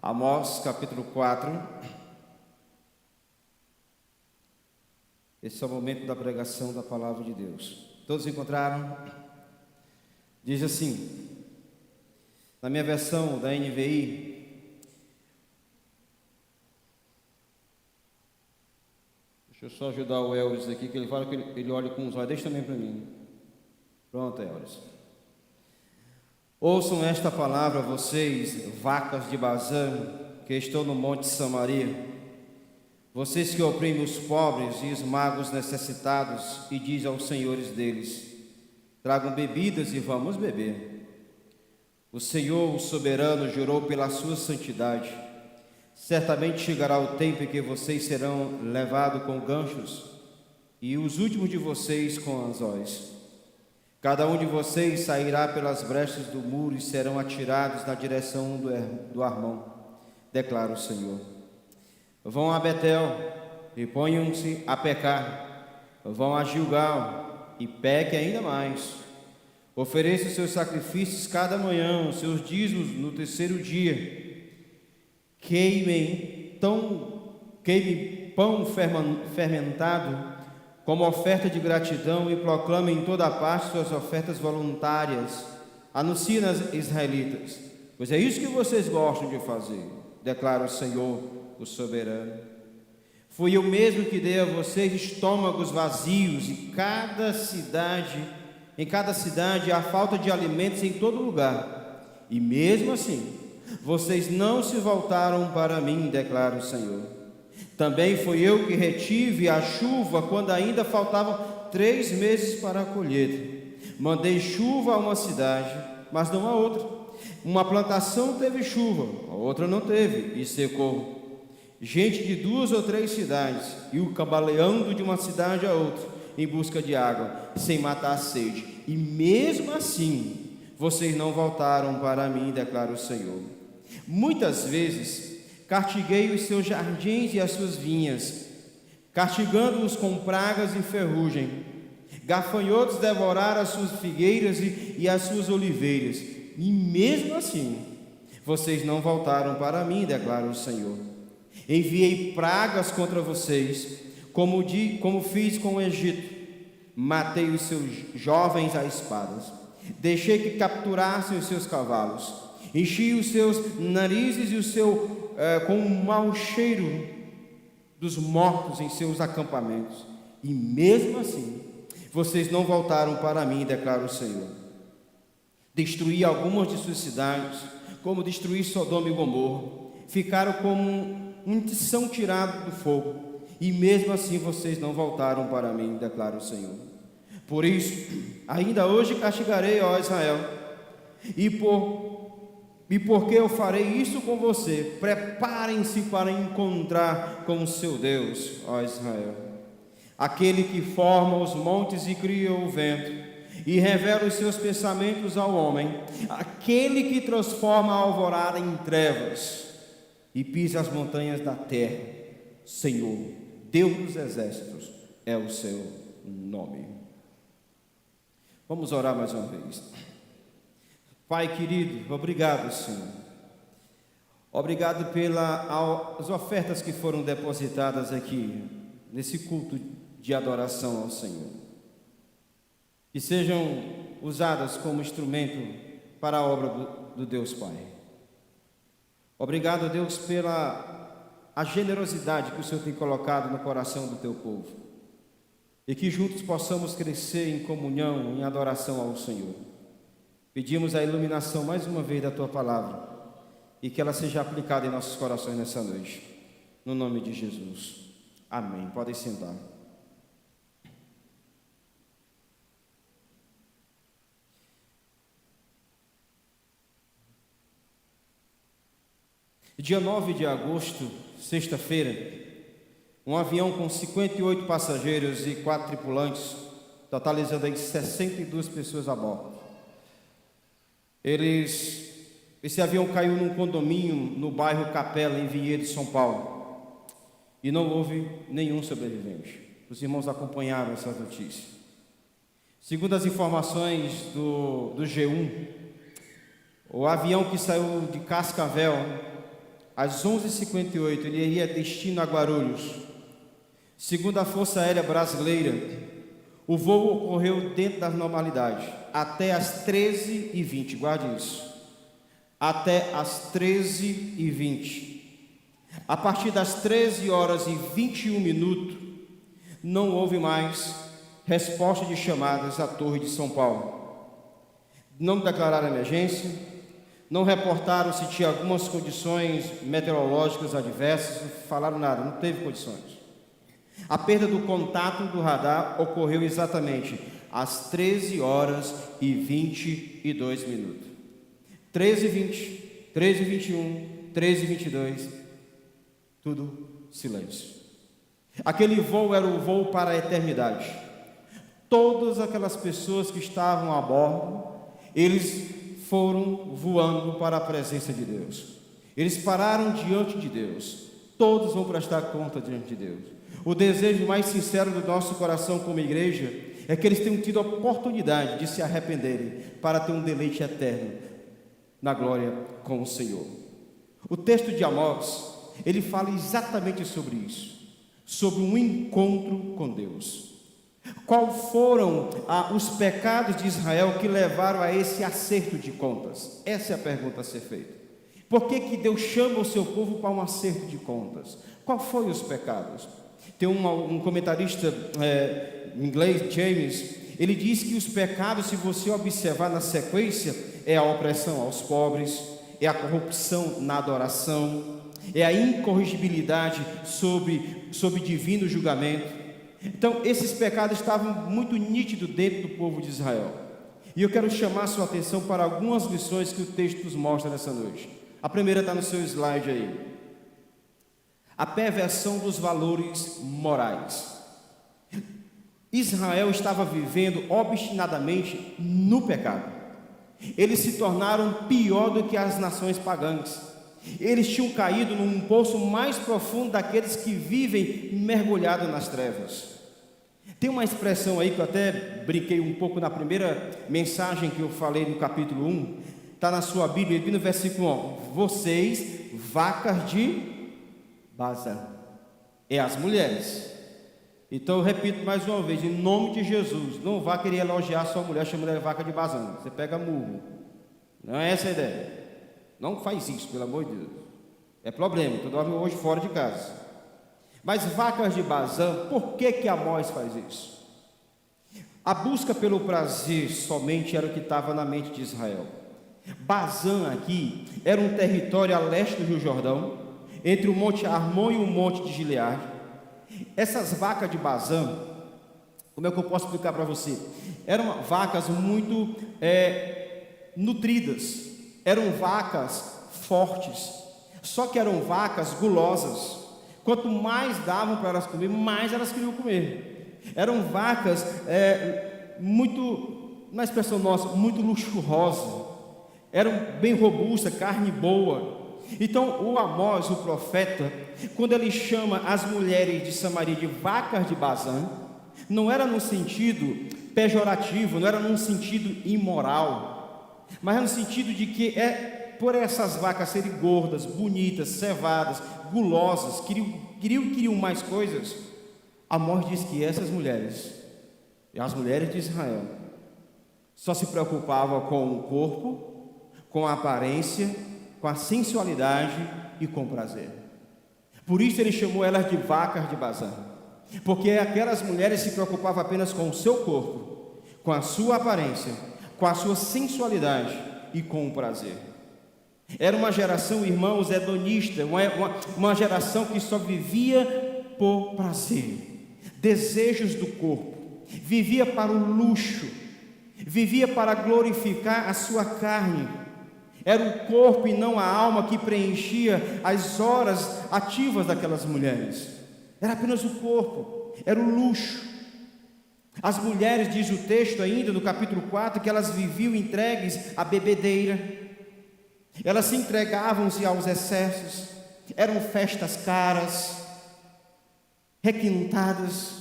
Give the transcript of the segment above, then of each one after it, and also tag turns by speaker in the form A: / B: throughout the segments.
A: Amós capítulo 4. Esse é o momento da pregação da palavra de Deus. Todos encontraram? Diz assim, na minha versão da NVI, deixa eu só ajudar o Elvis aqui, que ele fala que ele olha com os olhos, deixa também para mim. Pronto, Elvis. Ouçam esta palavra, vocês, vacas de Bazã, que estão no monte Samaria, vocês que oprimem os pobres e esmagam os necessitados, e diz aos senhores deles: tragam bebidas e vamos beber. O Senhor, o soberano, jurou pela sua santidade: certamente chegará o tempo em que vocês serão levados com ganchos, e os últimos de vocês com anzóis. Cada um de vocês sairá pelas brechas do muro e serão atirados na direção do Armão, declara o Senhor. Vão a Betel e ponham-se a pecar. Vão a Gilgal e pequem ainda mais. Ofereçam seus sacrifícios cada manhã, os seus dízimos no terceiro dia. Queimem pão fermentado como oferta de gratidão e proclamem em toda a parte suas ofertas voluntárias. Anunciem às israelitas, pois é isso que vocês gostam de fazer, declara o Senhor, o soberano. Fui eu mesmo que dei a vocês estômagos vazios, e em cada cidade há falta de alimentos em todo lugar, e mesmo assim vocês não se voltaram para mim, declara o Senhor. Também fui eu que retive a chuva quando ainda faltavam 3 meses para a colheita. Mandei chuva a uma cidade, mas não a outra. Uma plantação teve chuva, a outra não teve, e secou. Gente de 2 ou 3 cidades, iam cambaleando de uma cidade a outra, em busca de água, sem matar a sede. E mesmo assim, vocês não voltaram para mim, declara o Senhor. Muitas vezes castiguei os seus jardins e as suas vinhas, castigando-os com pragas e ferrugem. Gafanhotos devoraram as suas figueiras e as suas oliveiras, e mesmo assim vocês não voltaram para mim, declara o Senhor. Enviei pragas contra vocês, como fiz com o Egito. Matei os seus jovens a espadas, deixei que capturassem os seus cavalos, enchi os seus narizes e com um mau cheiro dos mortos em seus acampamentos, e mesmo assim vocês não voltaram para mim, declara o Senhor. Destruí algumas de suas cidades, como destruí Sodoma e Gomorra. Ficaram como um tição tirado do fogo, e mesmo assim vocês não voltaram para mim, declara o Senhor. Por isso, ainda hoje castigarei, ó Israel, e porque eu farei isso com você, preparem-se para encontrar com o seu Deus, ó Israel. Aquele que forma os montes e cria o vento, e revela os seus pensamentos ao homem. Aquele que transforma a alvorada em trevas, e pisa as montanhas da terra. Senhor, Deus dos exércitos, é o seu nome. Vamos orar mais uma vez. Pai querido, obrigado, Senhor. Obrigado pelas ofertas que foram depositadas aqui, nesse culto de adoração ao Senhor. Que sejam usadas como instrumento para a obra do Deus Pai. Obrigado, Deus, pela a generosidade que o Senhor tem colocado no coração do teu povo. E que juntos possamos crescer em comunhão, em adoração ao Senhor. Pedimos a iluminação mais uma vez da Tua Palavra, e que ela seja aplicada em nossos corações nessa noite, no nome de Jesus, amém. Podem sentar. Dia 9 de agosto, sexta-feira, um avião com 58 passageiros e 4 tripulantes, totalizando aí 62 pessoas a bordo. Esse avião caiu num condomínio no bairro Capela, em Vinhedo, São Paulo, e não houve nenhum sobrevivente. Os irmãos acompanharam essa notícia. Segundo as informações do G1, o avião que saiu de Cascavel às 11h58, ele iria destino a Guarulhos. Segundo a Força Aérea Brasileira, o voo ocorreu dentro da normalidade, até às 13h20, guarde isso, até às 13h20. A partir das 13h21, não houve mais resposta de chamadas à Torre de São Paulo. Não declararam emergência, não reportaram se tinha algumas condições meteorológicas adversas, não falaram nada, não teve condições. A perda do contato do radar ocorreu exatamente às 13h22. 13h20, 13h21, 13h22, tudo silêncio. Aquele voo era o voo para a eternidade. Todas aquelas pessoas que estavam a bordo, eles foram voando para a presença de Deus. Eles pararam diante de Deus. Todos vão prestar conta diante de Deus. O desejo mais sincero do nosso coração como igreja é que eles tenham tido a oportunidade de se arrependerem para ter um deleite eterno na glória com o Senhor. O texto de Amós, ele fala exatamente sobre isso, sobre um encontro com Deus. Qual foram os pecados de Israel que levaram a esse acerto de contas? Essa é a pergunta a ser feita. Por que Deus chama o seu povo para um acerto de contas? Qual foram os pecados? Tem um comentarista inglês, James, ele diz que os pecados, se você observar na sequência, é a opressão aos pobres, é a corrupção na adoração, é a incorrigibilidade sob divino julgamento. Então, esses pecados estavam muito nítidos dentro do povo de Israel. E eu quero chamar a sua atenção para algumas lições que o texto nos mostra nessa noite. A primeira está no seu slide aí. A perversão dos valores morais. Israel estava vivendo obstinadamente no pecado. Eles se tornaram pior do que as nações pagãs. Eles tinham caído num poço mais profundo daqueles que vivem mergulhados nas trevas. Tem uma expressão aí que eu até brinquei um pouco na primeira mensagem que eu falei no capítulo 1, está na sua Bíblia, no versículo 1, vocês, vacas de Bazã, é as mulheres. Então eu repito mais uma vez, em nome de Jesus, não vá querer elogiar a sua mulher, chama ela de vaca de Bazã, você pega murro, não é essa a ideia, não faz isso, pelo amor de Deus, é problema, tu dorme hoje fora de casa. Mas vacas de Bazã, por que Amós faz isso? A busca pelo prazer somente era o que estava na mente de Israel. Bazã aqui era um território a leste do Rio Jordão, entre o Monte Armon e o Monte de Gileade. Essas vacas de Bazã, como é que eu posso explicar para você? Eram vacas muito nutridas, eram vacas fortes, só que eram vacas gulosas. Quanto mais davam para elas comer, mais elas queriam comer. Eram vacas muito, na expressão nossa, muito luxuosas, eram bem robustas, carne boa. Então o Amós, o profeta, quando ele chama as mulheres de Samaria de vacas de Bazã, não era no sentido pejorativo, não era num sentido imoral, mas era no sentido de que por essas vacas serem gordas, bonitas, cevadas, gulosas, queriam mais coisas. Amós diz que essas mulheres, as mulheres de Israel, só se preocupavam com o corpo, com a aparência, com a sensualidade e com o prazer. Por isso ele chamou elas de vacas de Bazã, porque aquelas mulheres se preocupavam apenas com o seu corpo, com a sua aparência, com a sua sensualidade e com o prazer. Era uma geração, irmãos, hedonista, uma geração que só vivia por prazer, desejos do corpo, vivia para o luxo, vivia para glorificar a sua carne. Era o corpo e não a alma que preenchia as horas ativas daquelas mulheres. Era apenas o corpo, era o luxo. As mulheres, diz o texto ainda no capítulo 4, que elas viviam entregues à bebedeira. Elas se entregavam-se aos excessos. Eram festas caras, requintadas.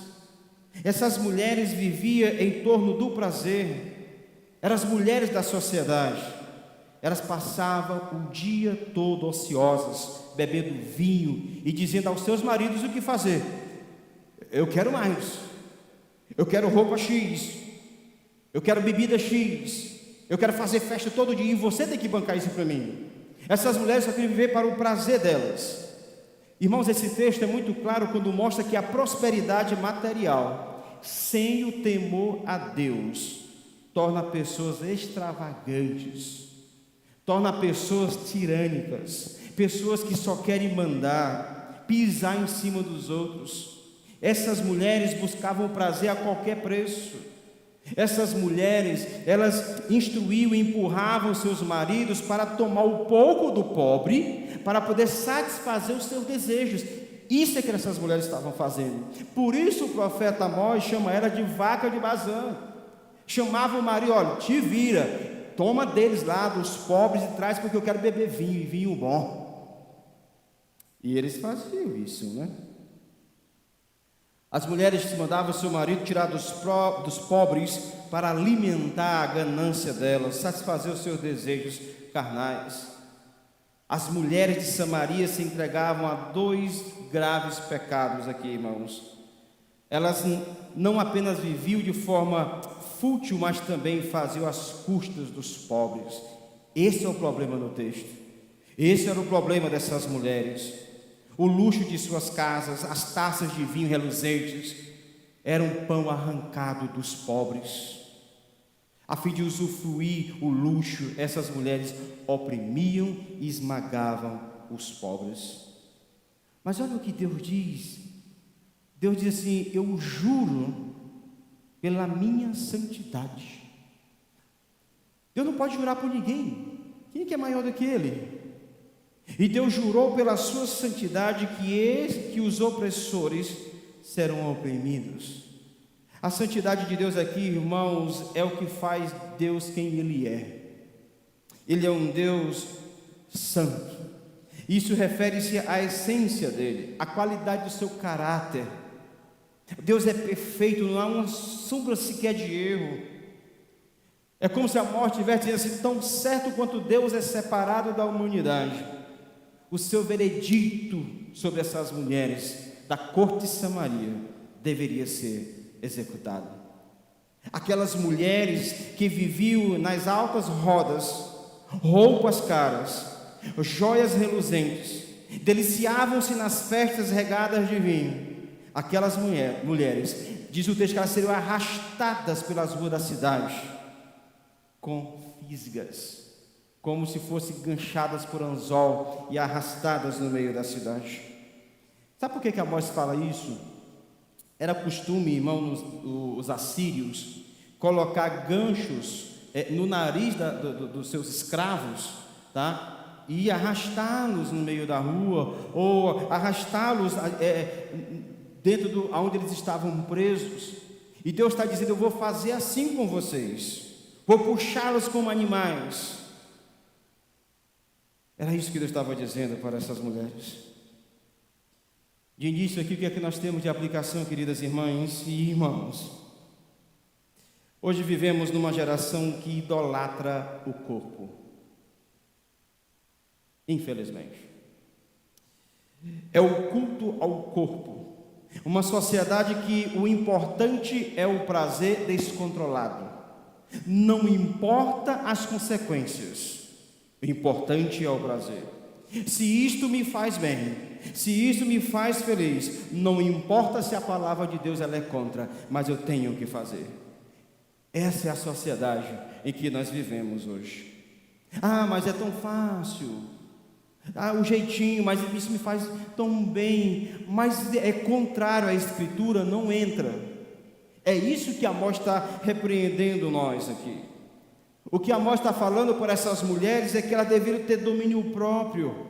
A: Essas mulheres viviam em torno do prazer. Eram as mulheres da sociedade. Elas passavam o dia todo ociosas, bebendo vinho e dizendo aos seus maridos o que fazer. Eu quero mais, eu quero roupa X, eu quero bebida X, eu quero fazer festa todo dia e você tem que bancar isso para mim. Essas mulheres só queriam viver para o prazer delas. Irmãos, esse texto é muito claro quando mostra que a prosperidade material, sem o temor a Deus, torna pessoas extravagantes, torna pessoas tirânicas, pessoas que só querem mandar, pisar em cima dos outros. Essas mulheres buscavam o prazer a qualquer preço. Essas mulheres, elas instruíam e empurravam seus maridos para tomar um pouco do pobre, para poder satisfazer os seus desejos. Isso é que essas mulheres estavam fazendo. Por isso o profeta Amós chama ela de vaca de Bazã. Chamava o marido, olha, te vira, toma deles lá, dos pobres, e traz, porque eu quero beber vinho, e vinho bom. E eles faziam isso, né? As mulheres mandavam seu marido tirar dos pobres para alimentar a ganância delas, satisfazer os seus desejos carnais. As mulheres de Samaria se entregavam a dois graves pecados aqui, irmãos. Elas não apenas viviam de forma fútil, mas também faziam às custas dos pobres. Esse é o problema no texto. Esse era o problema dessas mulheres. O luxo de suas casas, as taças de vinho reluzentes, era um pão arrancado dos pobres. A fim de usufruir o luxo, essas mulheres oprimiam e esmagavam os pobres. Mas olha o que Deus diz. Deus diz assim: eu juro pela minha santidade. Deus não pode jurar por ninguém. Quem que é maior do que Ele? E Deus jurou pela sua santidade que os opressores serão oprimidos. A santidade de Deus aqui, irmãos, é o que faz Deus quem Ele é. Ele é um Deus santo. Isso refere-se à essência dEle, à qualidade do seu caráter. Deus é perfeito, não há uma sombra sequer de erro. É como se a morte tivesse dizendo assim: tão certo quanto Deus é separado da humanidade. O seu veredicto sobre essas mulheres da corte de Samaria deveria ser executado. Aquelas mulheres que viviam nas altas rodas, roupas caras, joias reluzentes, deliciavam-se nas festas regadas de vinho. Aquelas mulheres, diz o texto que elas seriam arrastadas pelas ruas da cidade com fisgas, como se fossem ganchadas por anzol e arrastadas no meio da cidade. Sabe por que Amós fala isso? Era costume, irmãos, os assírios colocar ganchos no nariz dos seus escravos, tá? E arrastá-los no meio da rua, ou arrastá-los dentro onde eles estavam presos. E Deus está dizendo: eu vou fazer assim com vocês, vou puxá-los como animais. Era isso que Deus estava dizendo para essas mulheres. De início aqui, o que é que nós temos de aplicação, queridas irmãs e irmãos? Hoje vivemos numa geração que idolatra o corpo. Infelizmente. É o culto ao corpo. Uma sociedade que o importante é o prazer descontrolado. Não importa as consequências. O importante é o prazer. Se isto me faz bem, se isto me faz feliz, não importa se a palavra de Deus ela é contra, mas eu tenho que fazer. Essa é a sociedade em que nós vivemos hoje. Ah, mas é tão fácil. Ah, o jeitinho, mas isso me faz tão bem. Mas é contrário à Escritura, não entra. É isso que Amós está repreendendo nós aqui. O que Amós está falando por essas mulheres é que elas deveriam ter domínio próprio.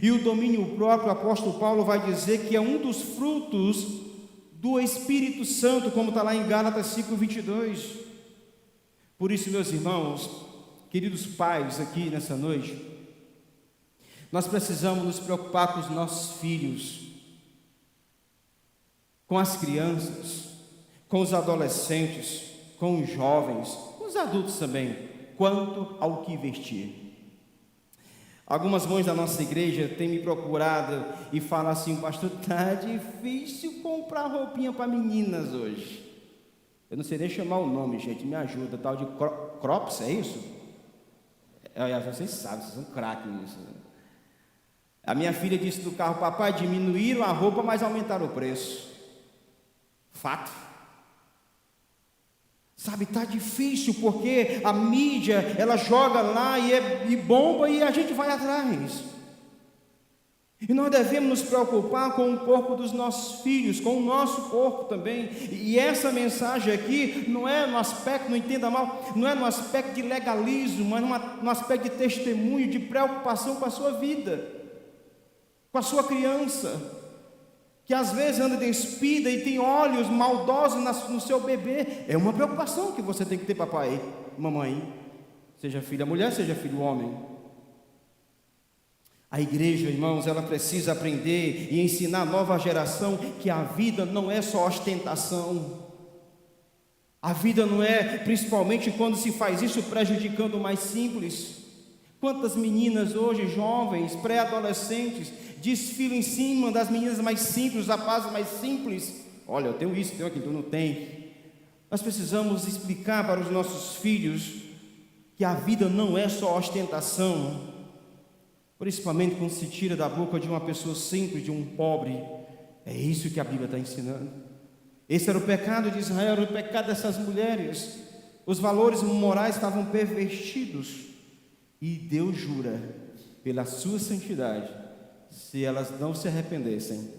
A: E o domínio próprio, o apóstolo Paulo vai dizer que é um dos frutos do Espírito Santo, como está lá em Gálatas 5:22. Por isso, meus irmãos, queridos pais aqui nessa noite, nós precisamos nos preocupar com os nossos filhos, com as crianças, com os adolescentes, com os jovens, com os adultos também, quanto ao que vestir. Algumas mães da nossa igreja têm me procurado e falam assim: pastor, tá difícil comprar roupinha para meninas hoje. Eu não sei nem chamar o nome, gente, me ajuda. Tal de crops, é isso? Vocês sabem, vocês são craques nisso. A minha filha disse do carro: papai, diminuíram a roupa, mas aumentaram o preço. Fato. Sabe, está difícil, porque a mídia, ela joga lá e bomba, e a gente vai atrás. E nós devemos nos preocupar com o corpo dos nossos filhos, com o nosso corpo também. E essa mensagem aqui não é no aspecto, não entenda mal, não é no aspecto de legalismo, mas no aspecto de testemunho, de preocupação com a sua vida, com a sua criança, que às vezes anda despida e tem olhos maldosos no seu bebê. É uma preocupação que você tem que ter, papai, mamãe, seja filha mulher, seja filho homem. A igreja, irmãos, ela precisa aprender e ensinar a nova geração que a vida não é só ostentação. A vida não é, principalmente quando se faz isso prejudicando o mais simples. Quantas meninas hoje, jovens, pré-adolescentes, desfilam em cima das meninas mais simples, rapazes mais simples. Olha, eu tenho isso, tenho aquilo, tu não tem. Nós precisamos explicar para os nossos filhos que a vida não é só ostentação, principalmente quando se tira da boca de uma pessoa simples, de um pobre. É isso que a Bíblia está ensinando. Esse era o pecado de Israel, era o pecado dessas mulheres. Os valores morais estavam pervertidos, e Deus jura pela sua santidade, se elas não se arrependessem,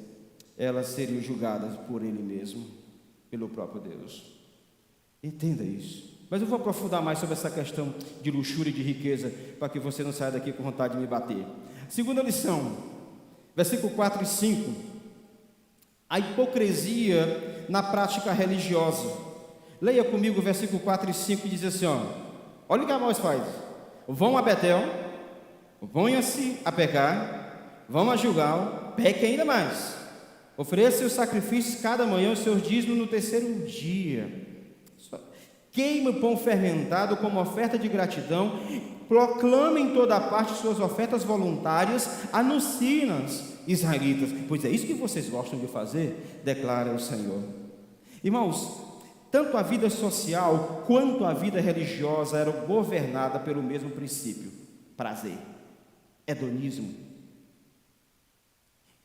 A: elas seriam julgadas por Ele mesmo, pelo próprio Deus. Entenda isso. Mas eu vou aprofundar mais sobre essa questão de luxúria e de riqueza, para que você não saia daqui com vontade de me bater. Segunda lição, versículo 4 e 5. A hipocrisia na prática religiosa. Leia comigo o versículo 4 e 5, que diz assim, olha o que Amós faz. Vão a Betel, ponham-se a pecar, vão a Gilgal, pequem ainda mais. Ofereça seus sacrifícios cada manhã, os seus dízimos no terceiro dia. Queime o pão fermentado como oferta de gratidão, proclame em toda parte suas ofertas voluntárias, anuncie-nas, israelitas, pois é isso que vocês gostam de fazer, declara o Senhor. Irmãos, tanto a vida social quanto a vida religiosa eram governadas pelo mesmo princípio: prazer, hedonismo.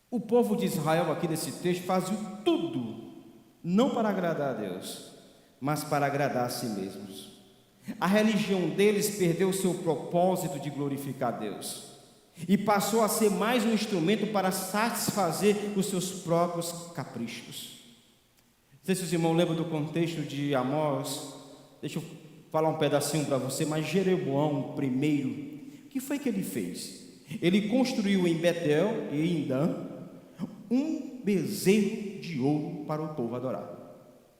A: O povo de Israel aqui nesse texto fazia tudo, não para agradar a Deus, mas para agradar a si mesmos. A religião deles perdeu o seu propósito de glorificar Deus e passou a ser mais um instrumento para satisfazer os seus próprios caprichos. Não sei se os irmãos lembram do contexto de Amós. Deixa eu falar um pedacinho para você. Mas Jeroboão I, o que foi que ele fez? Ele construiu em Betel e em Dan um bezerro de ouro para o povo adorar.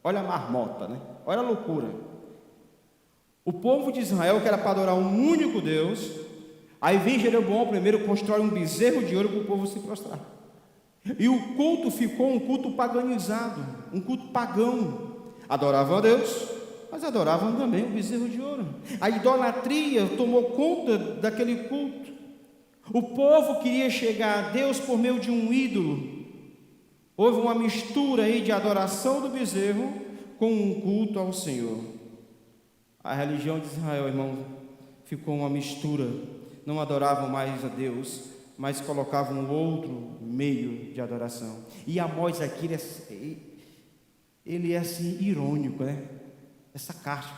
A: Olha a marmota, né? Olha a loucura. O povo de Israel, que era para adorar um único Deus, aí vem Jeroboão I, constrói um bezerro de ouro para o povo se prostrar. E o culto ficou um culto paganizado, um culto pagão. Adoravam a Deus, mas adoravam também o bezerro de ouro. A idolatria tomou conta daquele culto. O povo queria chegar a Deus por meio de um ídolo. Houve uma mistura aí de adoração do bezerro com um culto ao Senhor. A religião de Israel, irmão, ficou uma mistura. Não adoravam mais a Deus, mas colocavam outro meio de adoração. E Amós aqui, ele é assim, irônico, né? É sarcástico.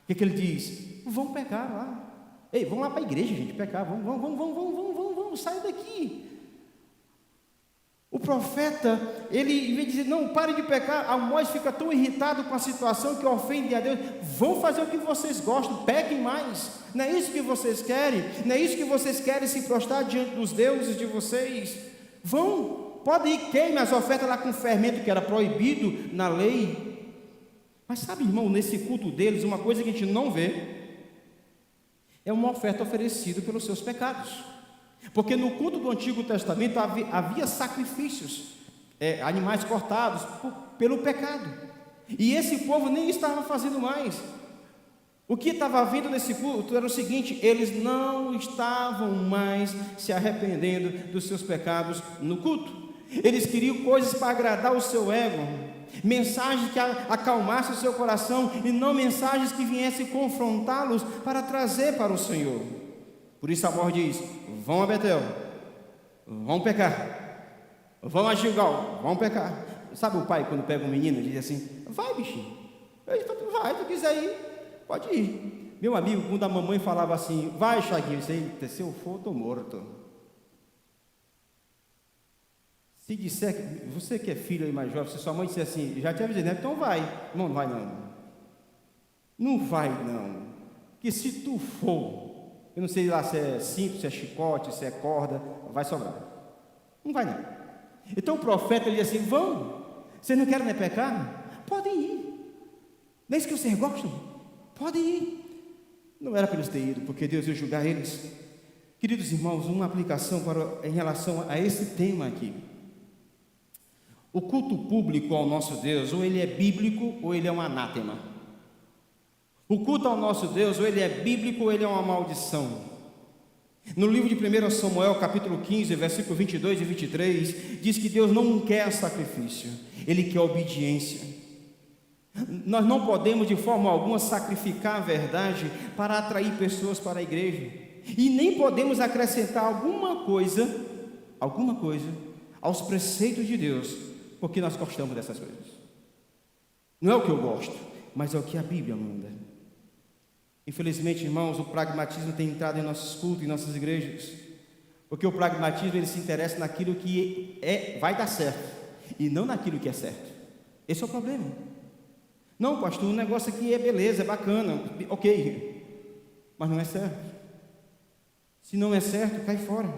A: O que ele diz? Vamos pecar lá. Ei, vamos lá para a igreja, gente, pecar. Vamos, sai daqui. O profeta, ele, em vez de dizer, não, pare de pecar, Amós fica tão irritado com a situação que ofende a Deus. Vão fazer o que vocês gostam, pequem mais. Não é isso que vocês querem? Não é isso que vocês querem, se prostrar diante dos deuses de vocês? Vão, podem ir, queimem as ofertas lá com fermento, que era proibido na lei. Mas sabe, irmão, nesse culto deles, uma coisa que a gente não vê, é uma oferta oferecida pelos seus pecados. Porque no culto do Antigo Testamento havia sacrifícios, animais cortados pelo pecado. E esse povo nem estava fazendo mais. O que estava vindo nesse culto era o seguinte: eles não estavam mais se arrependendo dos seus pecados no culto. Eles queriam coisas para agradar o seu ego, mensagens que acalmassem o seu coração, e não mensagens que viessem confrontá-los para trazer para o Senhor. Por isso Amós diz: vão a Betel, vão pecar, vão a Gilgal, vão pecar. Sabe o pai quando pega um menino e diz assim: vai, bichinho, vai, tu quiser ir, pode ir. Meu amigo, quando a mamãe falava assim: vai, Chaguinho, se eu for, estou morto. Se disser, você que é filho aí mais jovem, se sua mãe disser assim: já te avisei, né? Então vai. Não, não vai não. Não vai não. Que se tu for, eu não sei lá se é cinto, se é chicote, se é corda, vai sobrar. Não vai não. Então o profeta ele diz assim: vão. Vocês não querem pecar? Podem ir. Não é isso que vocês gostam? Podem ir. Não era para eles terem ido, porque Deus ia julgar eles. Queridos irmãos, uma aplicação em relação a esse tema aqui. O culto público ao nosso Deus, ou ele é bíblico, ou ele é um anátema. O culto ao nosso Deus, ou ele é bíblico, ou ele é uma maldição. No livro de 1 Samuel, capítulo 15, versículo 22 e 23, diz que Deus não quer sacrifício, Ele quer obediência. Nós não podemos de forma alguma sacrificar a verdade para atrair pessoas para a igreja, e nem podemos acrescentar alguma coisa aos preceitos de Deus, porque nós gostamos dessas coisas. Não é o que eu gosto, mas é o que a Bíblia manda. Infelizmente, irmãos, o pragmatismo tem entrado em nossos cultos, em nossas igrejas, porque o pragmatismo ele se interessa naquilo que vai dar certo, e não naquilo que é certo. Esse é o problema. Não, pastor, o negócio aqui é beleza, é bacana, ok, mas não é certo. Se não é certo, cai fora.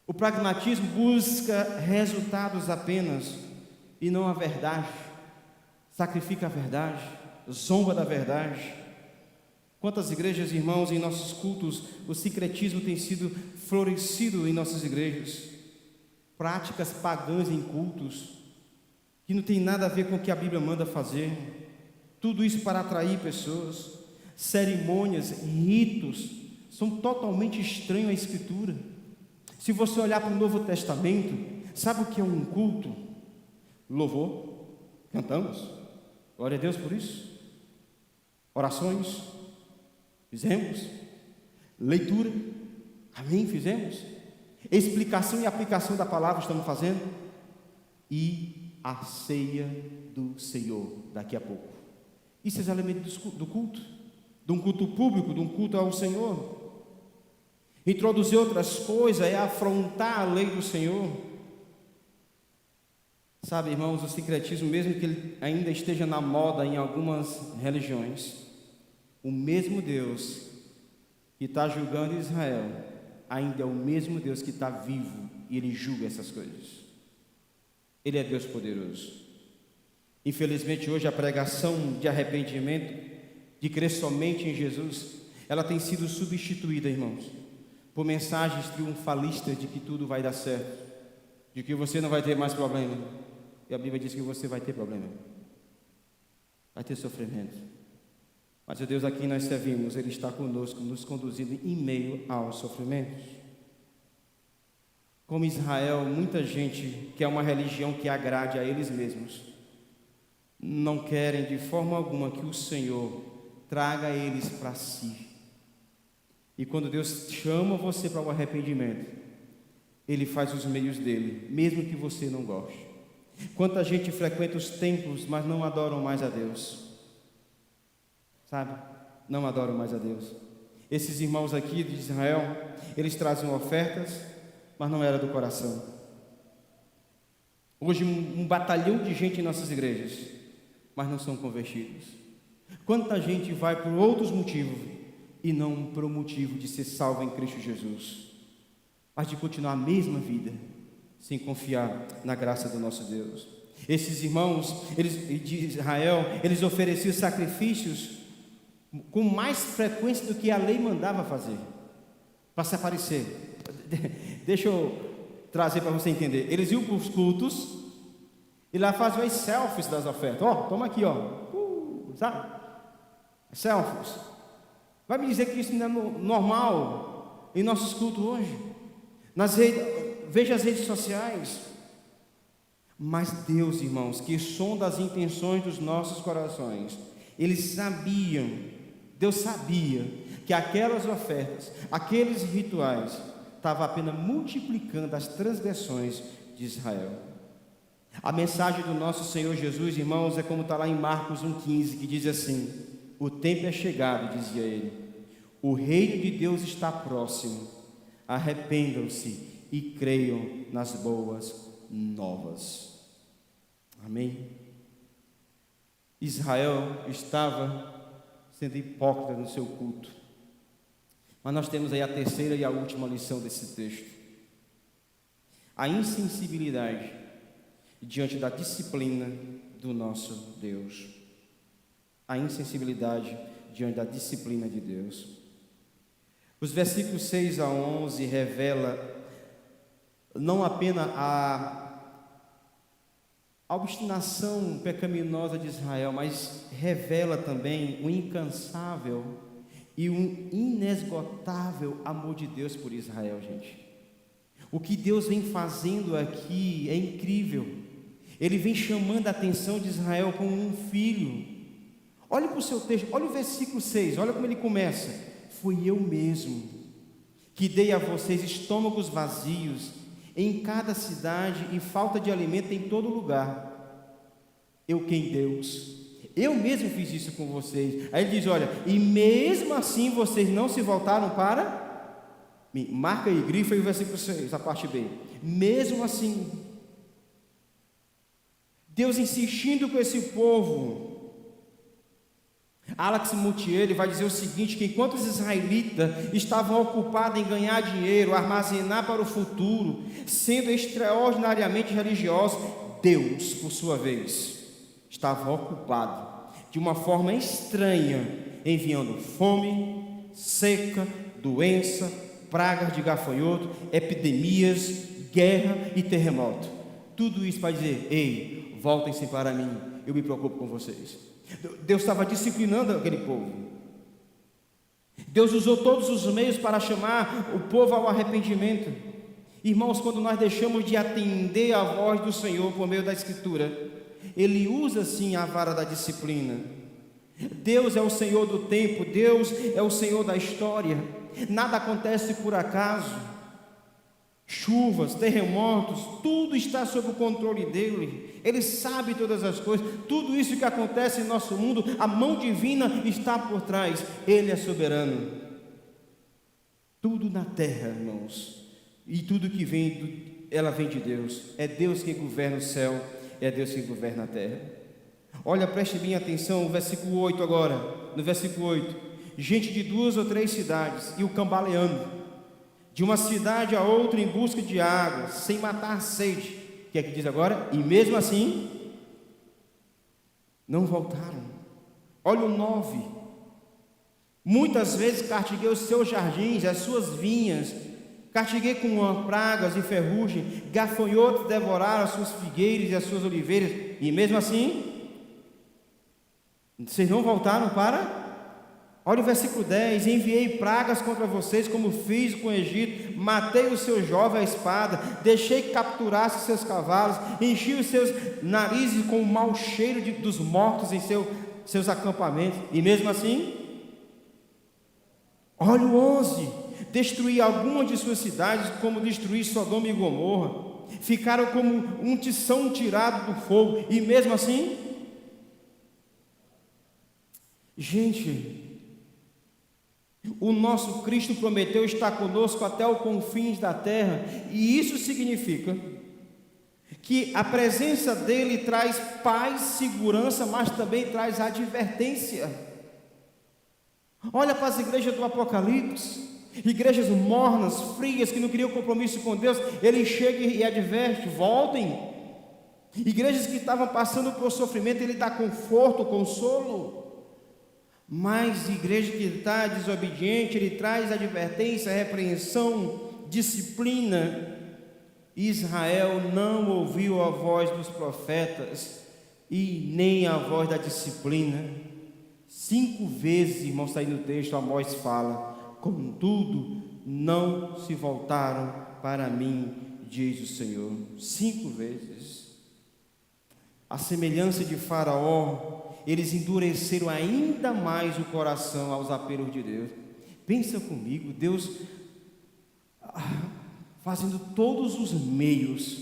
A: O pragmatismo busca resultados apenas, e não a verdade. Sacrifica a verdade, zomba da verdade. Quantas igrejas, irmãos, em nossos cultos, o sincretismo tem sido florescido em nossas igrejas. Práticas pagãs em cultos, que não tem nada a ver com o que a Bíblia manda fazer. Tudo isso para atrair pessoas. Cerimônias, ritos, são totalmente estranhos à Escritura. Se você olhar para o Novo Testamento, sabe o que é um culto? Louvor, cantamos, glória a Deus por isso. Orações, fizemos. Leitura, amém, fizemos. Explicação e aplicação da palavra estamos fazendo. E a ceia do Senhor, daqui a pouco. Isso é elemento do culto, de um culto público, de um culto ao Senhor. Introduzir outras coisas é afrontar a lei do Senhor. Sabe, irmãos, o sincretismo, mesmo que ele ainda esteja na moda em algumas religiões, o mesmo Deus que está julgando Israel, ainda é o mesmo Deus que está vivo e Ele julga essas coisas. Ele é Deus poderoso. Infelizmente hoje a pregação de arrependimento, de crer somente em Jesus, ela tem sido substituída, irmãos, por mensagens triunfalistas de que tudo vai dar certo, de que você não vai ter mais problema. E a Bíblia diz que você vai ter problema, vai ter sofrimento. Mas o Deus a quem nós servimos, Ele está conosco, nos conduzindo em meio aos sofrimentos. Como Israel, muita gente quer uma religião que agrade a eles mesmos, não querem de forma alguma que o Senhor traga eles para si. E quando Deus chama você para o arrependimento, Ele faz os meios dele, mesmo que você não goste. Quanta gente frequenta os templos, mas não adoram mais a Deus. Sabe? Não adoram mais a Deus. Esses irmãos aqui de Israel, eles traziam ofertas, mas não era do coração. Hoje um batalhão de gente em nossas igrejas, mas não são convertidos. Quanta gente vai por outros motivos e não por o motivo de ser salvo em Cristo Jesus, mas de continuar a mesma vida, sem confiar na graça do nosso Deus. Esses irmãos de Israel, eles ofereciam sacrifícios com mais frequência do que a lei mandava fazer, para se aparecer. Deixa eu trazer para você entender. Eles iam para os cultos e lá faziam as selfies das ofertas. Ó, toma aqui, ó, sabe? selfies. Vai me dizer que isso não é normal em nossos cultos hoje? Veja as redes sociais. Mas Deus, irmãos, que sonda as intenções dos nossos corações, Deus sabia que aquelas ofertas, aqueles rituais, estavam apenas multiplicando as transgressões de Israel. A mensagem do nosso Senhor Jesus, irmãos, é como está lá em Marcos 1,15, que diz assim: o tempo é chegado, dizia ele, o reino de Deus está próximo, arrependam-se e creiam nas boas novas. Amém? Israel estava sendo hipócrita no seu culto. Mas nós temos aí a terceira e a última lição desse texto: a insensibilidade diante da disciplina do nosso Deus. A insensibilidade diante da disciplina de Deus. Os versículos 6 a 11 revela não apenas a obstinação pecaminosa de Israel, mas revela também o incansável e o inesgotável amor de Deus por Israel, gente. O que Deus vem fazendo aqui é incrível. Ele vem chamando a atenção de Israel como um filho. Olhe para o seu texto, olha o versículo 6, olha como ele começa: fui eu mesmo que dei a vocês estômagos vazios em cada cidade e falta de alimento em todo lugar. Deus, eu mesmo fiz isso com vocês. Aí ele diz: olha, e mesmo assim vocês não se voltaram para mim. Marca aí, grifa aí o versículo 6, a parte B. Mesmo assim, Deus insistindo com esse povo. Alex Moutier, ele vai dizer o seguinte: que enquanto os israelitas estavam ocupados em ganhar dinheiro, armazenar para o futuro, sendo extraordinariamente religiosos, Deus, por sua vez, estava ocupado de uma forma estranha, enviando fome, seca, doença, pragas de gafanhoto, epidemias, guerra e terremoto. Tudo isso para dizer: ei, voltem-se para mim, eu me preocupo com vocês. Deus estava disciplinando aquele povo. Deus usou todos os meios para chamar o povo ao arrependimento. Irmãos, quando nós deixamos de atender à voz do Senhor por meio da Escritura, Ele usa sim a vara da disciplina. Deus é o Senhor do tempo, Deus é o Senhor da história. Nada acontece por acaso. Chuvas, terremotos, tudo está sob o controle dele. Ele sabe todas as coisas. Tudo isso que acontece em nosso mundo, a mão divina está por trás. Ele é soberano. Tudo na terra, irmãos, e tudo que vem, ela vem de Deus. É Deus quem governa o céu, é Deus quem governa a terra. Olha, preste bem atenção, o versículo 8 agora. No versículo 8: gente de 2 ou 3 cidades, e o cambaleando de uma cidade a outra em busca de água, sem matar a sede. O que é que diz agora? E mesmo assim, não voltaram. Olha o 9: muitas vezes castiguei os seus jardins, as suas vinhas, castiguei com pragas e ferrugem, gafanhotos devoraram as suas figueiras e as suas oliveiras, e mesmo assim, vocês não voltaram para... Olha o versículo 10: enviei pragas contra vocês, como fiz com o Egito, matei os seus jovens à espada, deixei que capturasse seus cavalos, enchi os seus narizes com o mau cheiro dos mortos em seus acampamentos, e mesmo assim, olha o 11: destruí algumas de suas cidades, como destruí Sodoma e Gomorra, ficaram como um tição tirado do fogo, e mesmo assim, gente, o nosso Cristo prometeu estar conosco até os confins da terra, e isso significa que a presença dele traz paz, segurança, mas também traz advertência. Olha para as igrejas do Apocalipse, igrejas mornas, frias, que não queriam compromisso com Deus. Ele chega e adverte: voltem. Igrejas que estavam passando por sofrimento, ele dá conforto, consolo. Mas igreja que está desobediente, ele traz advertência, repreensão, disciplina. Israel não ouviu a voz dos profetas e nem a voz da disciplina. 5 vezes, irmãos, está aí no texto, Amós fala: contudo, não se voltaram para mim, diz o Senhor. 5 vezes. A semelhança de Faraó, eles endureceram ainda mais o coração aos apelos de Deus. Pensa comigo, Deus fazendo todos os meios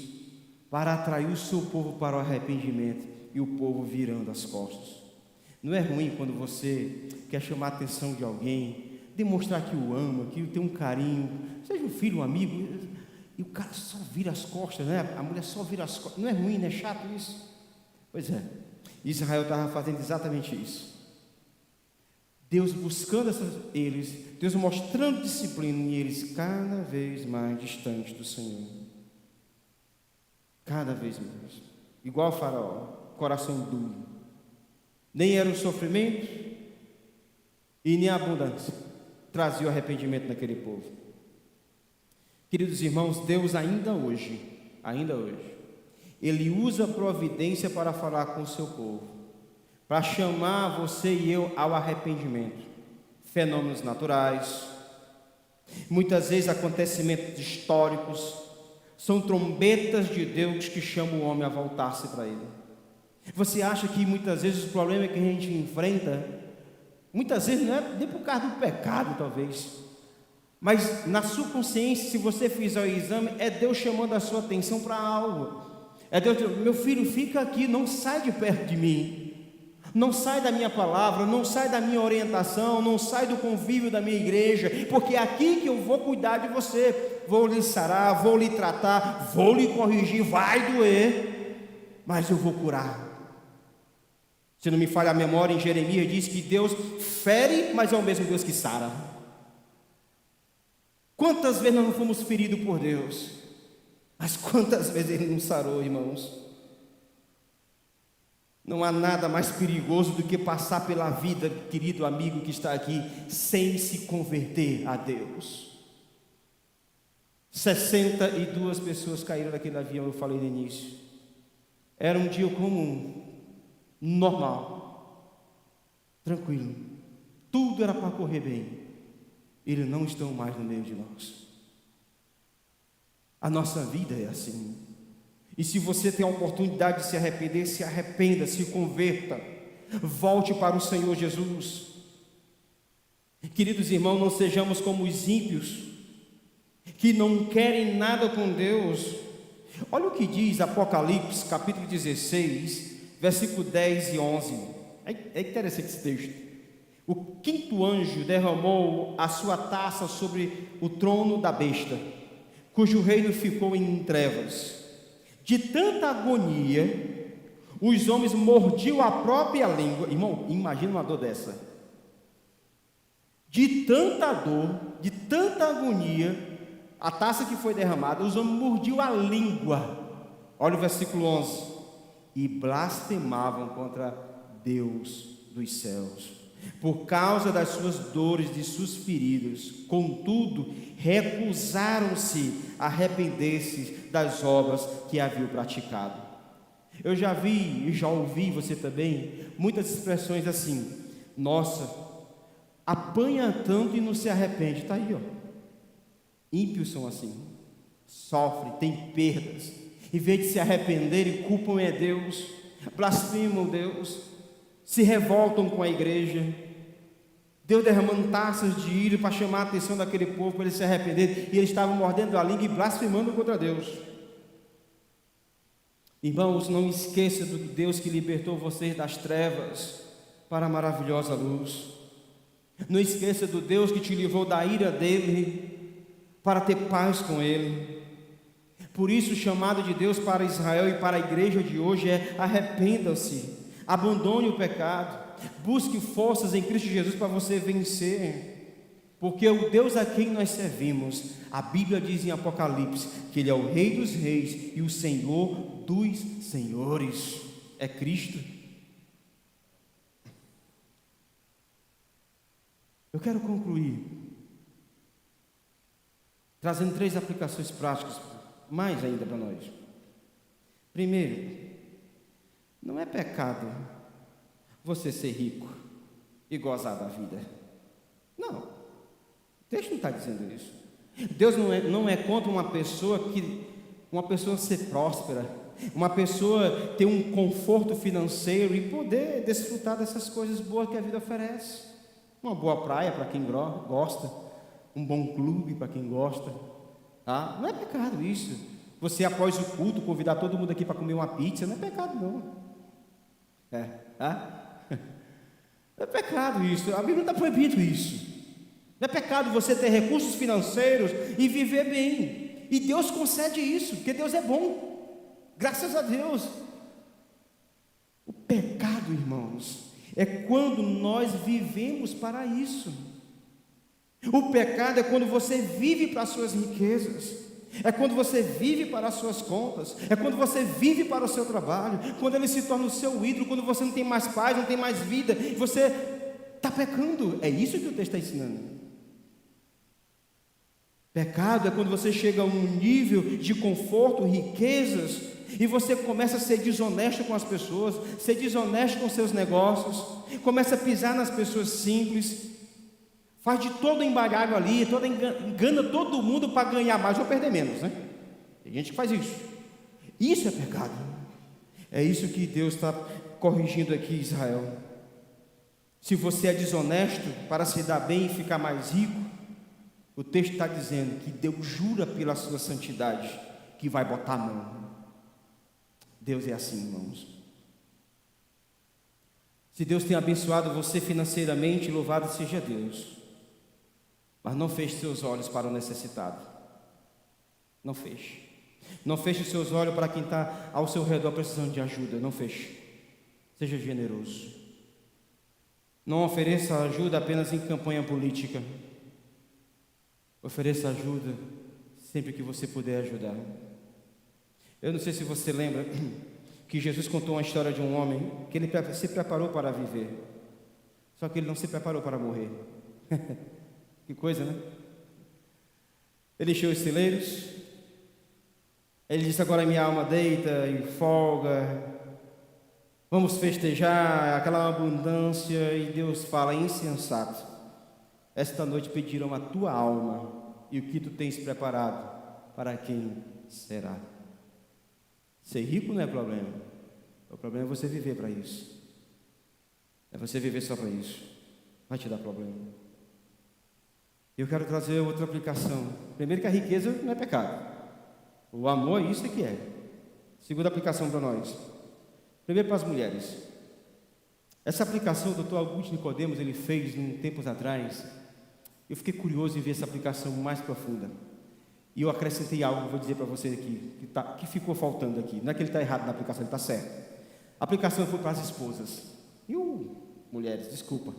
A: para atrair o seu povo para o arrependimento, e o povo virando as costas. Não é ruim quando você quer chamar a atenção de alguém, demonstrar que o ama, que tem um carinho, seja um filho, um amigo, e o cara só vira as costas, né? A mulher só vira as costas. Não é ruim, não é chato isso? Pois é, Israel estava fazendo exatamente isso. Deus buscando eles, Deus mostrando disciplina, e eles cada vez mais distantes do Senhor. Cada vez mais. Igual a Faraó, coração duro. Nem era o sofrimento e nem a abundância trazia o arrependimento naquele povo. Queridos irmãos, Deus ainda hoje, Ele usa a providência para falar com o seu povo, para chamar você e eu ao arrependimento. Fenômenos naturais, muitas vezes acontecimentos históricos, são trombetas de Deus que chamam o homem a voltar-se para Ele. Você acha que muitas vezes o problema que a gente enfrenta, muitas vezes não é nem por causa do pecado, talvez, mas na sua consciência, se você fizer o exame, é Deus chamando a sua atenção para algo. É Deus dizendo: meu filho, fica aqui, não sai de perto de mim, não sai da minha palavra, não sai da minha orientação, não sai do convívio da minha igreja, porque é aqui que eu vou cuidar de você, vou lhe sarar, vou lhe tratar, vou lhe corrigir, vai doer, mas eu vou curar. Se não me falha a memória, em Jeremias diz que Deus fere, mas é o mesmo Deus que sara. Quantas vezes nós não fomos feridos por Deus, mas quantas vezes Ele nos sarou, irmãos? Não há nada mais perigoso do que passar pela vida, querido amigo que está aqui, sem se converter a Deus. 62 pessoas caíram naquele avião, eu falei no início. Era um dia comum, normal, tranquilo, tudo era para correr bem. Eles não estão mais no meio de nós. A nossa vida é assim. E se você tem a oportunidade de se arrepender, se arrependa, se converta, volte para o Senhor Jesus. Queridos irmãos, não sejamos como os ímpios, que não querem nada com Deus. Olha o que diz Apocalipse, capítulo 16, versículo 10 e 11. É interessante esse texto. O 5º anjo derramou a sua taça sobre o trono da besta, cujo reino ficou em trevas. De tanta agonia, os homens mordiam a própria língua. Irmão, imagina uma dor dessa. De tanta dor, de tanta agonia, a taça que foi derramada, os homens mordiam a língua. Olha o versículo 11. E blasfemavam contra Deus dos céus, por causa das suas dores, de suas feridas. Contudo, recusaram-se a arrepender-se das obras que haviam praticado. Eu já vi e já ouvi, você também, muitas expressões assim: nossa, apanha tanto e não se arrepende. Está aí, ó. Ímpios são assim, sofrem, têm perdas, em vez de se arrependerem, culpam é Deus, blasfemam Deus, se revoltam com a igreja. Deus derramando taças de ira para chamar a atenção daquele povo, para eles se arrependerem, e eles estavam mordendo a língua e blasfemando contra Deus. Irmãos, não esqueça do Deus que libertou vocês das trevas para a maravilhosa luz. Não esqueça do Deus que te livrou da ira dele para ter paz com ele. Por isso o chamado de Deus para Israel e para a igreja de hoje é: arrependa-se, abandone o pecado, busque forças em Cristo Jesus para você vencer, porque o Deus a quem nós servimos, a Bíblia diz em Apocalipse que Ele é o Rei dos reis e o Senhor dos senhores, é Cristo. Eu quero concluir trazendo 3 aplicações práticas, mais ainda para nós. Primeiro, não é pecado você ser rico. e gozar da vida. Não, o texto não está dizendo isso. Deus não é contra uma pessoa ser próspera, uma pessoa ter um conforto financeiro e poder desfrutar dessas coisas boas que a vida oferece. Uma boa praia para quem gosta, um bom clube para quem gosta. Tá? Não é pecado isso. Você, após o culto, convidar todo mundo aqui para comer uma pizza, não é pecado não. Tá? Não é pecado isso. A Bíblia não está proibindo isso. Não é pecado você ter recursos financeiros e viver bem. E Deus concede isso, porque Deus é bom. Graças a Deus. O pecado, irmãos, é quando nós vivemos para isso. O pecado é quando você vive para as suas riquezas. É quando você vive para as suas contas. É quando você vive para o seu trabalho. Quando ele se torna o seu ídolo. Quando você não tem mais paz, não tem mais vida. Você está pecando. É isso que o texto está ensinando. Pecado é quando você chega a um nível de conforto, riquezas, e você começa a ser desonesto com as pessoas, ser desonesto com seus negócios, começa a pisar nas pessoas simples, faz de todo embaralho ali, engana todo mundo para ganhar mais ou perder menos, né? Tem gente que faz isso. Isso é pecado. É isso que Deus está corrigindo aqui, Israel. Se você é desonesto para se dar bem e ficar mais rico, o texto está dizendo que Deus jura pela sua santidade que vai botar a mão. Deus é assim, irmãos. Se Deus tem abençoado você financeiramente, louvado seja Deus. Mas não feche seus olhos para o necessitado. Não feche. Não feche os seus olhos para quem está ao seu redor precisando de ajuda. Não feche. Seja generoso. Não ofereça ajuda apenas em campanha política. Ofereça ajuda sempre que você puder ajudar. Eu não sei se você lembra que Jesus contou uma história de um homem que ele se preparou para viver, só que ele não se preparou para morrer. Que coisa, né? Ele encheu os celeiros, ele disse: agora minha alma deita e folga, vamos festejar aquela abundância. E Deus fala: insensato, esta noite pediram a tua alma, e o que tu tens preparado, para quem será? Ser rico não é problema. O problema é você viver para isso. É você viver só para isso. Vai te dar problema. Eu quero trazer outra aplicação. Primeiro, que a riqueza não é pecado. O amor, isso é que é. Segunda aplicação para nós. Primeiro, para as mulheres. Essa aplicação o Dr. Augusto Nicodemos ele fez tempos atrás. Eu fiquei curioso em ver essa aplicação mais profunda. E eu acrescentei algo que vou dizer para vocês aqui, que ficou faltando aqui. Não é que ele está errado na aplicação, ele está certo. A aplicação foi para as esposas. Mulheres, desculpa.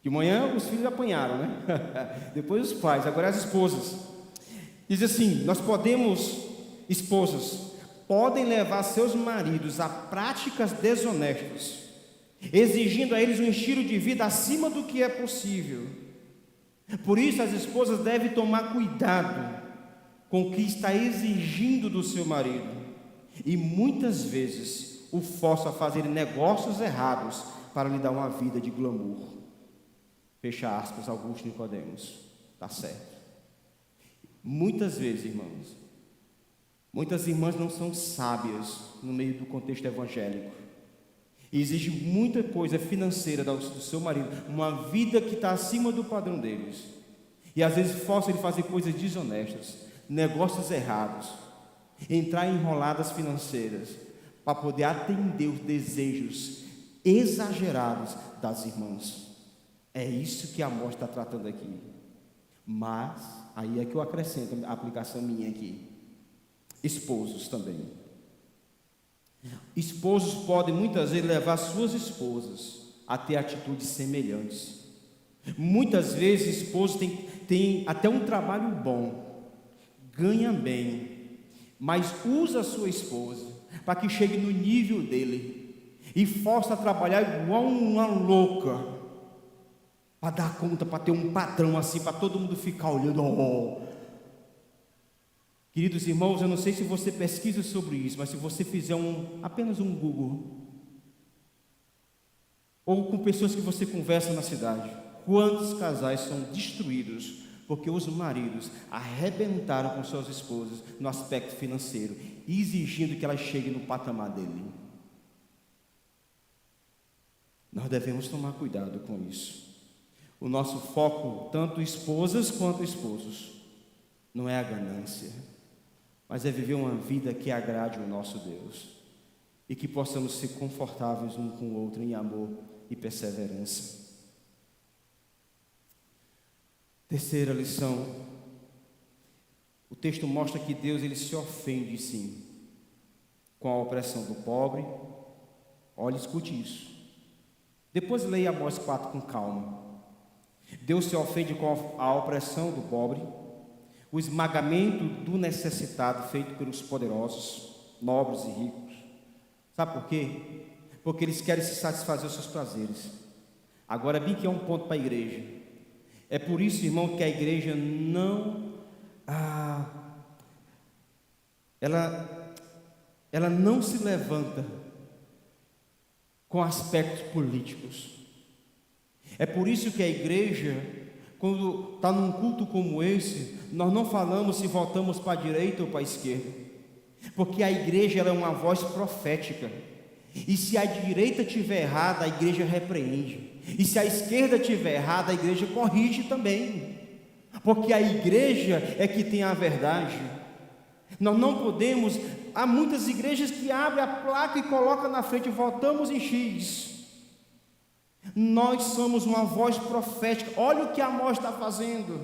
A: De manhã os filhos apanharam, né? Depois os pais, agora as esposas. Diz assim: esposas, podem levar seus maridos a práticas desonestas, exigindo a eles um estilo de vida acima do que é possível. Por isso as esposas devem tomar cuidado com o que está exigindo do seu marido, e muitas vezes o força a fazer negócios errados para lhe dar uma vida de glamour. Fecha aspas, Augusto Nicodemos. Está certo. Muitas vezes, irmãos, muitas irmãs não são sábias no meio do contexto evangélico, e exige muita coisa financeira do seu marido, uma vida que está acima do padrão deles, e às vezes força ele a fazer coisas desonestas, negócios errados, entrar em enroladas financeiras, para poder atender os desejos exagerados das irmãs. É isso que a morte está tratando aqui. Mas, aí é que eu acrescento a aplicação minha aqui. Esposos também. Esposos podem muitas vezes levar suas esposas a ter atitudes semelhantes. Muitas vezes esposos têm até um trabalho bom, ganha bem, mas usa a sua esposa para que chegue no nível dele e força a trabalhar igual uma louca para dar conta, para ter um padrão assim, para todo mundo ficar olhando. Queridos irmãos, eu não sei se você pesquisa sobre isso, mas se você fizer apenas um Google, ou com pessoas que você conversa na cidade, quantos casais são destruídos porque os maridos arrebentaram com suas esposas no aspecto financeiro, exigindo que elas cheguem no patamar dele? Nós devemos tomar cuidado com isso. O nosso foco, tanto esposas quanto esposos, não é a ganância, mas é viver uma vida que agrade o nosso Deus e que possamos ser confortáveis um com o outro em amor e perseverança. Terceira lição, o texto mostra que Deus ele se ofende sim com a opressão do pobre. Olha, escute isso. Depois leia Amós 4 com calma. Deus se ofende com a opressão do pobre, o esmagamento do necessitado feito pelos poderosos, nobres e ricos. Sabe por quê? Porque eles querem se satisfazer os seus prazeres. Agora, bem que é um ponto para a igreja. É por isso, irmão, que a igreja ela não se levanta com aspectos políticos. É por isso que a igreja, quando está num culto como esse, nós não falamos se voltamos para a direita ou para a esquerda, porque a igreja ela é uma voz profética, e se a direita estiver errada, a igreja repreende, e se a esquerda estiver errada, a igreja corrige também, porque a igreja é que tem a verdade. Nós não podemos, há muitas igrejas que abrem a placa e colocam na frente, votamos em X. Nós somos uma voz profética. Olha o que Amós está fazendo.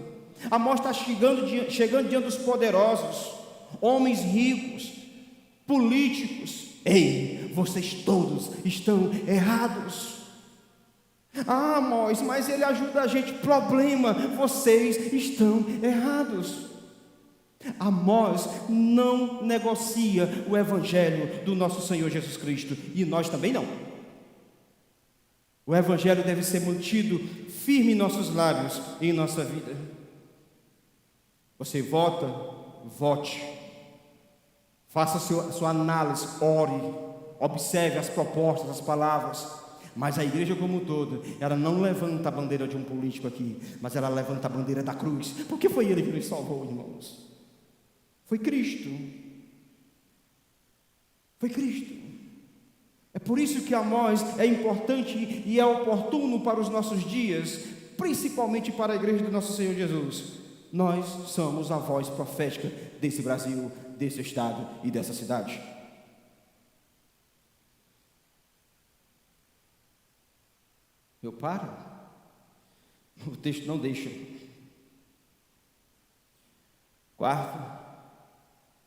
A: Amós está chegando diante dos poderosos, homens ricos, políticos. Ei, vocês todos estão errados. Amós, mas ele ajuda a gente. Problema, vocês estão errados. Amós não negocia o evangelho do nosso Senhor Jesus Cristo, e nós também não. O evangelho deve ser mantido firme em nossos lábios e em nossa vida. Você vota, vote. Faça sua análise, ore, observe as propostas, as palavras. Mas a igreja como um todo, ela não levanta a bandeira de um político aqui, mas ela levanta a bandeira da cruz, porque foi ele que nos salvou, irmãos. Foi Cristo. Foi Cristo. É por isso que Amós é importante e é oportuno para os nossos dias, principalmente para a igreja do nosso Senhor Jesus. Nós somos a voz profética desse Brasil, desse estado e dessa cidade. Eu paro? O texto não deixa. Quarto,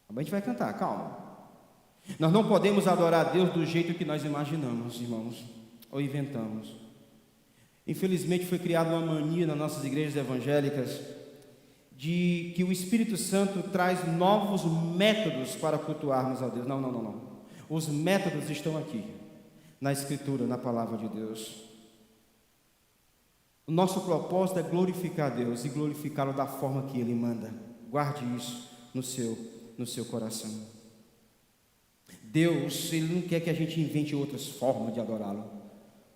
A: a gente vai cantar, calma. Nós não podemos adorar a Deus do jeito que nós imaginamos, irmãos, ou inventamos. Infelizmente foi criada uma mania nas nossas igrejas evangélicas de que o Espírito Santo traz novos métodos para cultuarmos a Deus. Não. Os métodos estão aqui, na Escritura, na Palavra de Deus. O nosso propósito é glorificar a Deus e glorificá-lo da forma que Ele manda. Guarde isso no seu coração. Deus, Ele não quer que a gente invente outras formas de adorá-lo.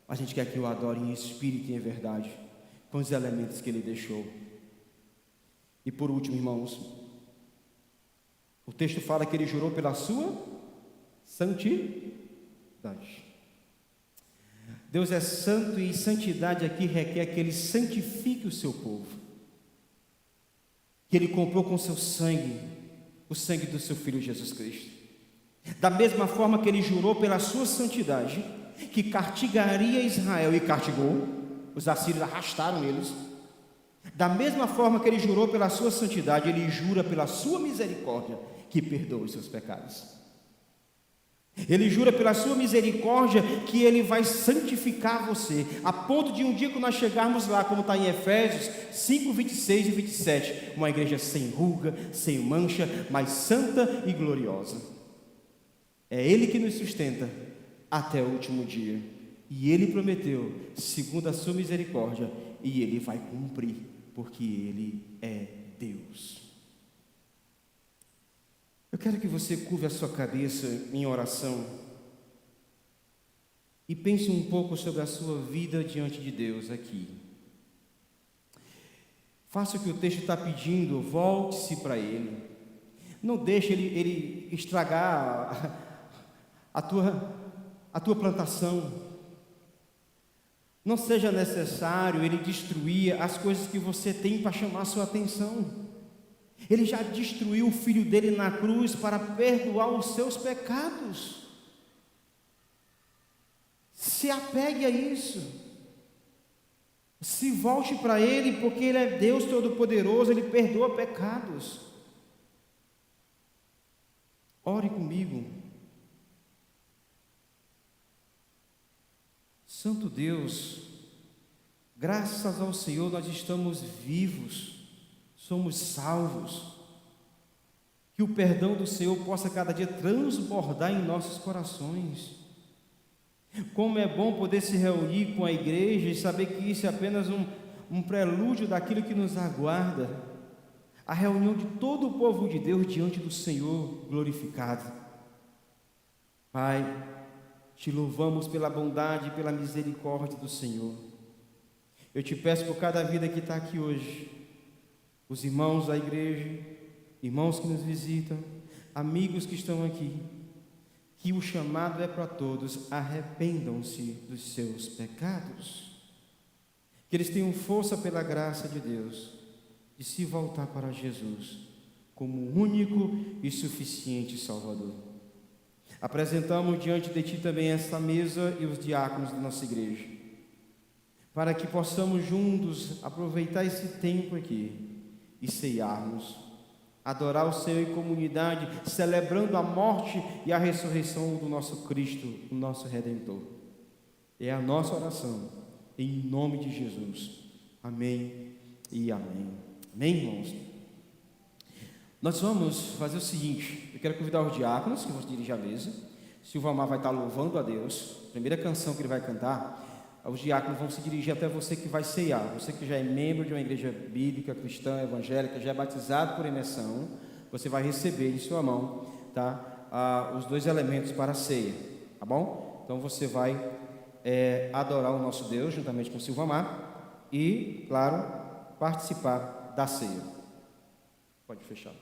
A: A gente quer que o adore em espírito e em verdade, com os elementos que Ele deixou. E por último, irmãos, o texto fala que Ele jurou pela sua santidade. Deus é santo e santidade aqui requer que Ele santifique o seu povo, que Ele comprou com seu sangue, o sangue do seu Filho Jesus Cristo. Da mesma forma que Ele jurou pela sua santidade, que castigaria Israel e castigou, os assírios arrastaram eles. Da mesma forma que Ele jurou pela sua santidade, Ele jura pela sua misericórdia, que perdoa os seus pecados. Ele jura pela sua misericórdia que Ele vai santificar você, a ponto de um dia que nós chegarmos lá, como está em Efésios 5, 26 e 27, uma igreja sem ruga, sem mancha, mas santa e gloriosa. É Ele que nos sustenta até o último dia, e Ele prometeu, segundo a sua misericórdia, e Ele vai cumprir, porque Ele é Deus. Eu quero que você curve a sua cabeça em oração e pense um pouco sobre a sua vida diante de Deus aqui. Faça o que o texto está pedindo, volte-se para Ele. Não deixe ele estragar a tua plantação. Não seja necessário Ele destruir as coisas que você tem para chamar a sua atenção. Ele já destruiu o Filho dele na cruz para perdoar os seus pecados. Se apegue a isso. Se volte para Ele, porque Ele é Deus Todo-Poderoso, Ele perdoa pecados. Ore comigo. Santo Deus, graças ao Senhor nós estamos vivos, somos salvos. Que o perdão do Senhor possa cada dia transbordar em nossos corações. Como é bom poder se reunir com a igreja e saber que isso é apenas um prelúdio daquilo que nos aguarda. A reunião de todo o povo de Deus diante do Senhor glorificado. Pai, te louvamos pela bondade e pela misericórdia do Senhor. Eu te peço por cada vida que está aqui hoje, os irmãos da igreja, irmãos que nos visitam, amigos que estão aqui, que o chamado é para todos, arrependam-se dos seus pecados, que eles tenham força pela graça de Deus, de se voltar para Jesus, como o único e suficiente Salvador. Apresentamos diante de Ti também esta mesa e os diáconos da nossa igreja, para que possamos juntos aproveitar esse tempo aqui e ceiarmos, adorar o Senhor em comunidade, celebrando a morte e a ressurreição do nosso Cristo, o nosso Redentor. É a nossa oração, em nome de Jesus. Amém e amém. Amém, irmãos? Nós vamos fazer o seguinte, eu quero convidar os diáconos que vão dirigir a mesa. Silvamar vai estar louvando a Deus. A primeira canção que ele vai cantar, os diáconos vão se dirigir até você que vai ceiar. Você que já é membro de uma igreja bíblica, cristã, evangélica, já é batizado por imersão, você vai receber em sua mão, tá, os 2 elementos para a ceia, tá bom? Então você vai adorar o nosso Deus juntamente com Silvamar e, claro, participar da ceia. Pode fechar.